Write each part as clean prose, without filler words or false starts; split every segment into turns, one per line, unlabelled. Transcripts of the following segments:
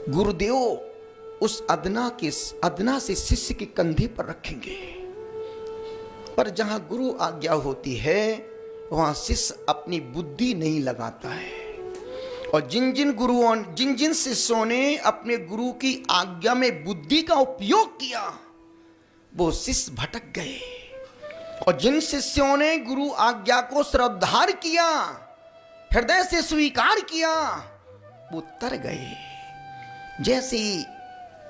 गुरुदेव उस अदना से शिष्य के कंधे पर रखेंगे, पर जहां गुरु आज्ञा होती है वहां शिष्य अपनी बुद्धि नहीं लगाता है। और जिन जिन शिष्यों ने अपने गुरु की आज्ञा में बुद्धि का उपयोग किया वो शिष्य भटक गए, और जिन शिष्यों ने गुरु आज्ञा को श्रद्धार किया, हृदय से स्वीकार किया, वो तर गए। जैसे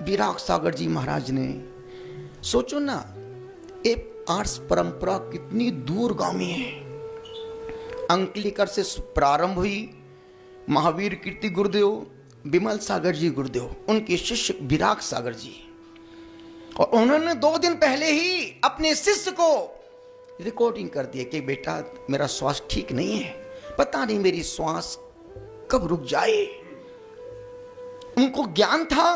विराग सागर जी महाराज ने, सोचो ना, एक आर्ष परंपरा कितनी दूरगामी है। अंकलिकर से प्रारंभ हुई, महावीर कीर्ति गुरुदेव, विमल सागर जी गुरुदेव, उनके शिष्य विराग सागर जी, और उन्होंने 2 दिन पहले ही अपने शिष्य को रिकॉर्डिंग कर दिया कि बेटा मेरा श्वास ठीक नहीं है, पता नहीं मेरी श्वास कब रुक जाए। उनको ज्ञान था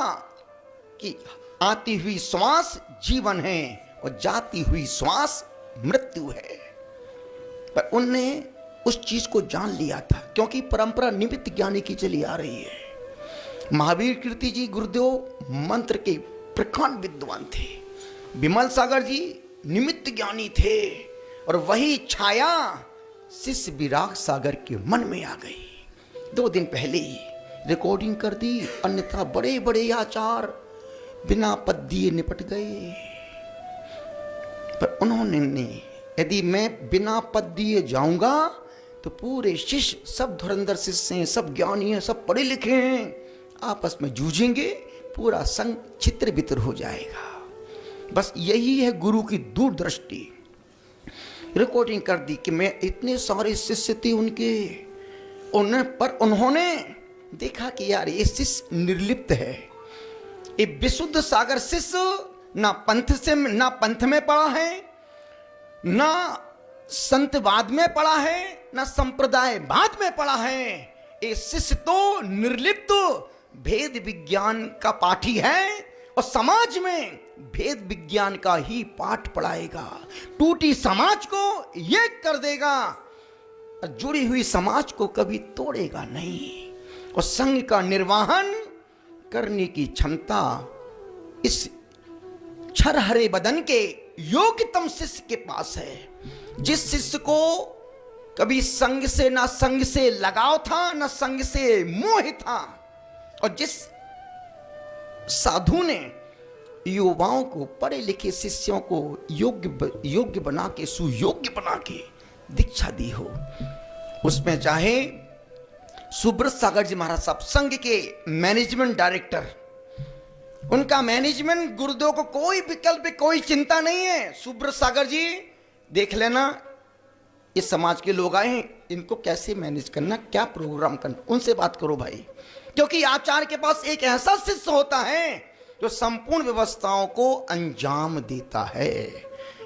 कि आती हुई श्वास जीवन है और जाती हुई श्वास मृत्यु है, पर उनने उस चीज को जान लिया था, क्योंकि परंपरा निमित्त ज्ञानी की चली आ रही है। महावीर कीर्ति जी गुरुदेव मंत्र के प्रखंड विद्वान थे, विमल सागर जी निमित्त ज्ञानी थे, और वही छाया शिष्य विराग सागर के मन में आ गई। 2 दिन पहले ही रिकॉर्डिंग कर दी, अन्यथा बड़े बड़े आचार बिना पद दिए निपट गए। पर उन्होंने नहीं, यदि मैं बिना पद दिए जाऊंगा तो पूरे शिष्य, सब धुरंधर शिष्य हैं, सब ज्ञानी हैं, सब पढ़े लिखे हैं, आपस में जूझेंगे, पूरा संग छित्र बितर हो जाएगा। बस यही है गुरु की दूरदृष्टि। रिकॉर्डिंग कर दी कि मैं, इतने सारे शिष्य थे उनके, पर उन्होंने देखा कि यार ये शिष्य निर्लिप्त है। ये विशुद्ध सागर शिष्य ना पंथ में पढ़ा है, ना संतवाद में पढ़ा है, ना संप्रदायवाद में पढ़ा है। ये शिष्य तो निर्लिप्त भेद विज्ञान का पाठी है, और समाज में भेद विज्ञान का ही पाठ पढ़ाएगा। टूटी समाज को एक कर देगा, और जुड़ी हुई समाज को कभी तोड़ेगा नहीं। और संघ का निर्वहन करने की क्षमता इस छरहरे बदन के योग्यतम शिष्य के पास है। जिस शिष्य को कभी संघ से लगाव था, ना संघ से मोह था, और जिस साधु ने युवाओं को, पढ़े लिखे शिष्यों को योग्य बना के, सुयोग्य बना के दीक्षा दी हो, उसमें चाहे सुब्रत सागर जी महाराज साहब, संघ के मैनेजमेंट डायरेक्टर, उनका मैनेजमेंट गुरुदेव को कोई विकल्प, कोई चिंता नहीं है। सुब्रत सागर जी देख लेना, इस समाज के लोग आए हैं, इनको कैसे मैनेज करना, क्या प्रोग्राम करना, उनसे बात करो भाई। क्योंकि आचार्य के पास एक ऐसा शिष्य होता है जो संपूर्ण व्यवस्थाओं को अंजाम देता है।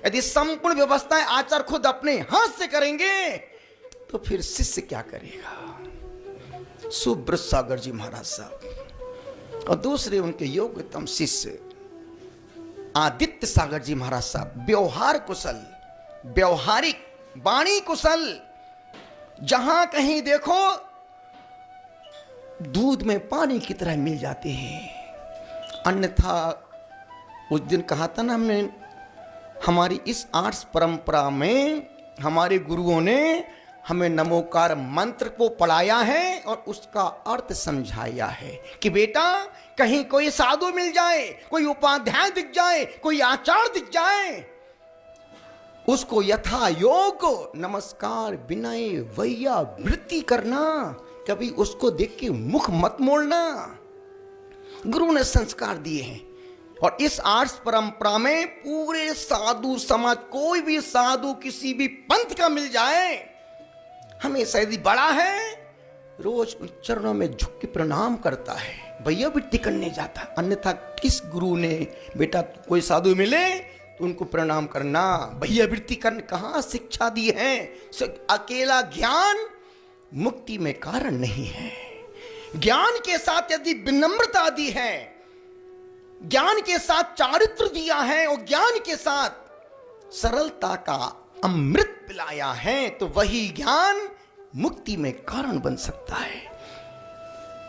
यदि संपूर्ण व्यवस्थाएं आचार्य खुद अपने हाथ से करेंगे तो फिर शिष्य क्या करेगा। सुब्रत सागर जी महाराज साहब, और दूसरे उनके योग्यतम शिष्य आदित्य सागर जी महाराज साहब, व्यवहार कुशल, व्यवहारिक, वाणी कुशल, जहां कहीं देखो दूध में पानी की तरह मिल जाते हैं। अन्यथा उस दिन कहा था ना हमने, हमारी इस आर्ष परंपरा में हमारे गुरुओं ने हमें नमोकार मंत्र को पढ़ाया है और उसका अर्थ समझाया है कि बेटा कहीं कोई साधु मिल जाए, कोई उपाध्याय दिख जाए, कोई आचार्य दिख जाए, उसको यथा योग नमस्कार, विनय, वैया वृत्ति करना, कभी उसको देख के मुख मत मोड़ना। गुरु ने संस्कार दिए हैं। और इस आर्ष परंपरा में पूरे साधु समाज, कोई भी साधु किसी भी पंथ का मिल जाए, हमेशा यदि बड़ा है रोज चरणों में झुक के प्रणाम करता है, भैया वृत्ति करने जाता। अन्यथा किस गुरु ने बेटा कोई साधु मिले तो उनको प्रणाम करना, भैया वृत्ति करने कहां शिक्षा दी है। अकेला ज्ञान मुक्ति में कारण नहीं है। ज्ञान के साथ यदि विनम्रता दी है, ज्ञान के साथ चारित्र दिया है, और ज्ञान के साथ सरलता का अमृत पिलाया है, तो वही ज्ञान मुक्ति में कारण बन सकता है।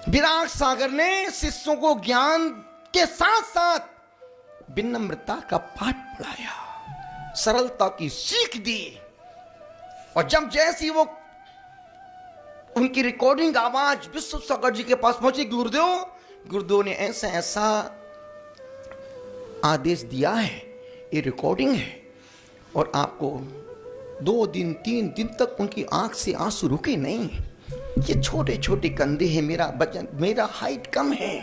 विराग सागर ने शिष्यों को ज्ञान के साथ साथ विनम्रता का पाठ पढ़ाया, सरलता की सीख दी। और जब जैसी वो उनकी रिकॉर्डिंग आवाज विश्व सागर जी के पास पहुंची, गुरुदेव ने ऐसा ऐसा आदेश दिया है, ये रिकॉर्डिंग है, और आपको 2 दिन 3 दिन तक उनकी आंख से आंसू रुके नहीं। ये छोटे छोटे कंधे हैं, मेरा हाइट कम है,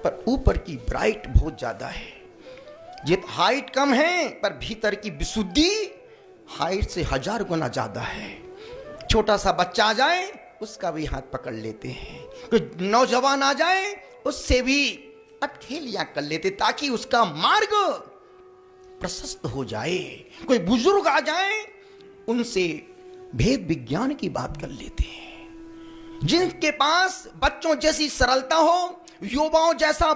पर ऊपर की ब्राइट बहुत ज्यादा है। ये हाइट कम है पर भीतर की विशुद्धि हाइट से 1000 गुना ज्यादा है। छोटा सा बच्चा आ जाए उसका भी हाथ पकड़ लेते हैं, कोई नौजवान आ जाए उससे भी अटखेलियां कर लेते ताकि उसका मार्ग प्रशस्त हो जाए। कोई बुजुर्ग आ जाए उनसे भेद विज्ञान की बात कर लेते हैं। जिनके पास बच्चों जैसी सरलता हो, युवाओं जैसा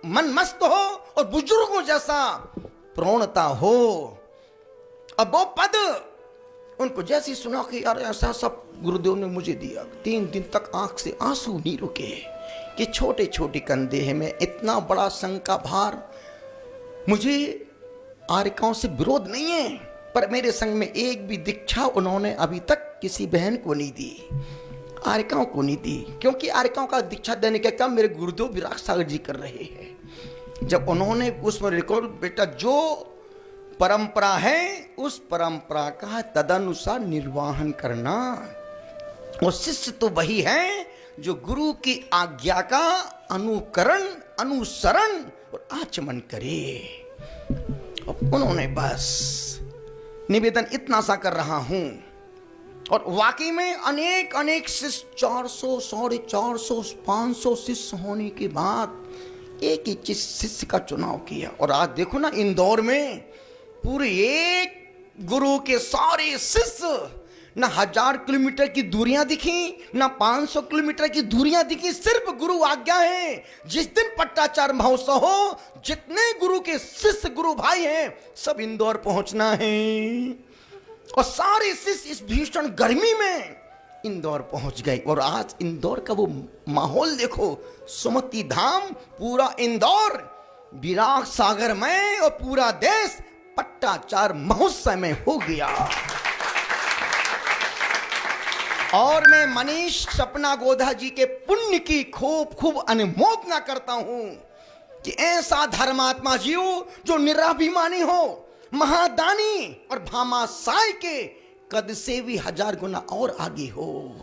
मन मस्त हो और बुजुर्गों जैसा प्रौणता हो, अब वो पद उनको जैसी सुना कि यार ऐसा सब गुरुदेव ने मुझे दिया, 3 दिन तक आंख से आंसू नहीं रुके कि छोटे छोटे कंधे हैं, मैं इतना बड़ा संघ का भार, मुझे आर्यकाओं से विरोध नहीं है, पर मेरे संग में एक भी दीक्षा उन्होंने अभी तक किसी बहन को नहीं दी, आर्यकाओं को नहीं दी, क्योंकि आर्यकाओं का दीक्षा देने का काम मेरे गुरुदेव विराग सागर जी कर रहे हैं। जब उन्होंने उसमें रिकॉर्ड, बेटा जो परंपरा है उस परंपरा का तदनुसार निर्वाहन करना, और शिष्य तो वही है जो गुरु की आज्ञा का अनुकरण, अनुसरण और आचमन करे। और उन्होंने बस निवेदन इतना सा कर रहा हूं, और वाकई में अनेक अनेक शिष्य, 400, 450, 500 शिष्य होने के बाद एक ही शिष्य का चुनाव किया। और आज देखो ना, इंदौर में पूरे एक गुरु के सारे शिष्य, ना 1000 किलोमीटर की दूरियां दिखी, ना 500 किलोमीटर की दूरियां दिखी, सिर्फ गुरु आज्ञा है। जिस दिन पट्टाचार महोत्सव हो, जितने गुरु के शिष्य गुरु भाई हैं सब इंदौर पहुंचना है, और सारे शिष्य इस भीषण गर्मी में इंदौर पहुंच गए। और आज इंदौर का वो माहौल देखो, सुमति धाम, पूरा इंदौर विराग सागर में, और पूरा देश पट्टाचार महोत्सव में हो गया। और मैं मनीष सपना गोधा जी के पुण्य की खूब खूब अनुमोदना करता हूं कि ऐसा धर्मात्मा जीव जो निराभिमानी हो, महादानी और भामाशाय के कद से भी 1000 गुना और आगे हो,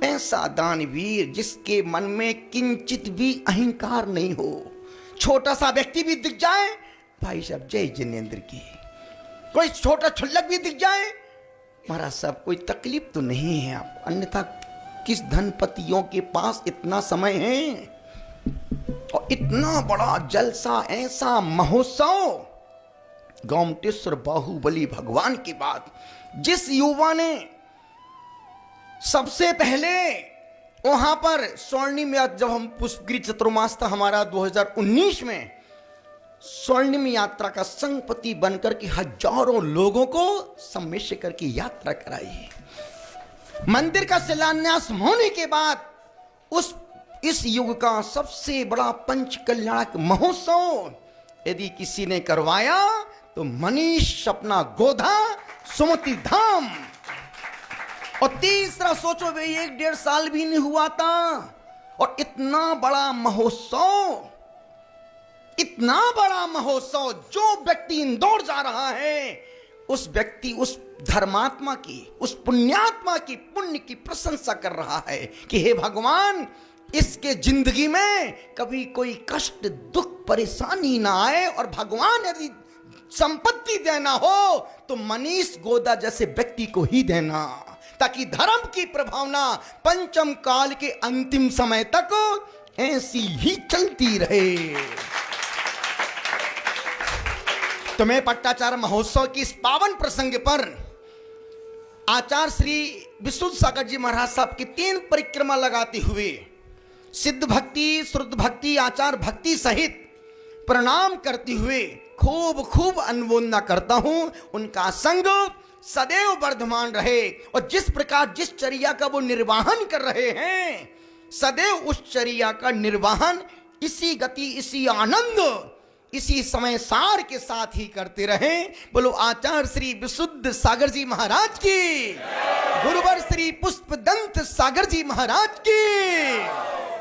ऐसा दानवीर जिसके मन में किंचित भी अहंकार नहीं हो। छोटा सा व्यक्ति भी दिख जाए, भाई साहब जय जिनेंद्र की, कोई छोटा छुल्लक भी दिख जाए, महाराज साहब कोई तकलीफ तो नहीं है आप, अन्यथा किस धनपतियों के पास इतना समय है और इतना बड़ा जलसा, ऐसा महोत्सव। गोमटेश्वर बाहुबली भगवान की बात, जिस युवा ने सबसे पहले वहां पर स्वर्णिम, जब हम पुष्पगिरी चतुर्मास था हमारा 2019 में, स्वर्णिम यात्रा का संघपति बनकर के हजारों लोगों को सम्मिश्र करके यात्रा कराई। मंदिर का शिलान्यास होने के बाद इस युग का सबसे बड़ा पंच कल्याणक महोत्सव यदि किसी ने करवाया तो मनीष सपना गोधा सुमति धाम। और तीसरा सोचो भाई, 1-1.5 साल भी नहीं हुआ था और इतना बड़ा महोत्सव, इतना बड़ा महोत्सव। जो व्यक्ति इंदौर जा रहा है उस व्यक्ति उस धर्मात्मा की, उस पुण्यात्मा की पुण्य की प्रशंसा कर रहा है कि हे भगवान, इसके जिंदगी में कभी कोई कष्ट, दुख, परेशानी ना आए, और भगवान यदि संपत्ति देना हो तो मनीष गोदा जैसे व्यक्ति को ही देना, ताकि धर्म की प्रभावना पंचम काल के अंतिम समय तक ऐसी ही चलती रहे। तो मैं पट्टाचार महोत्सव की इस पावन प्रसंग पर आचार्य श्री विशुद्ध सागर जी महाराज साहब की 3 परिक्रमा लगाते हुए सिद्ध भक्ति, श्रुद्ध भक्ति, आचार भक्ति सहित प्रणाम करते हुए खूब खूब अनुमोदना करता हूं। उनका संग सदैव वर्धमान रहे, और जिस प्रकार जिस चर्या का वो निर्वाहन कर रहे हैं, सदैव उस चर्या का निर्वहन इसी गति, इसी आनंद, इसी समय सार के साथ ही करते रहे। बोलो आचार्य श्री विशुद्ध सागर जी महाराज की, गुरुवर श्री पुष्पदंत सागर जी महाराज की।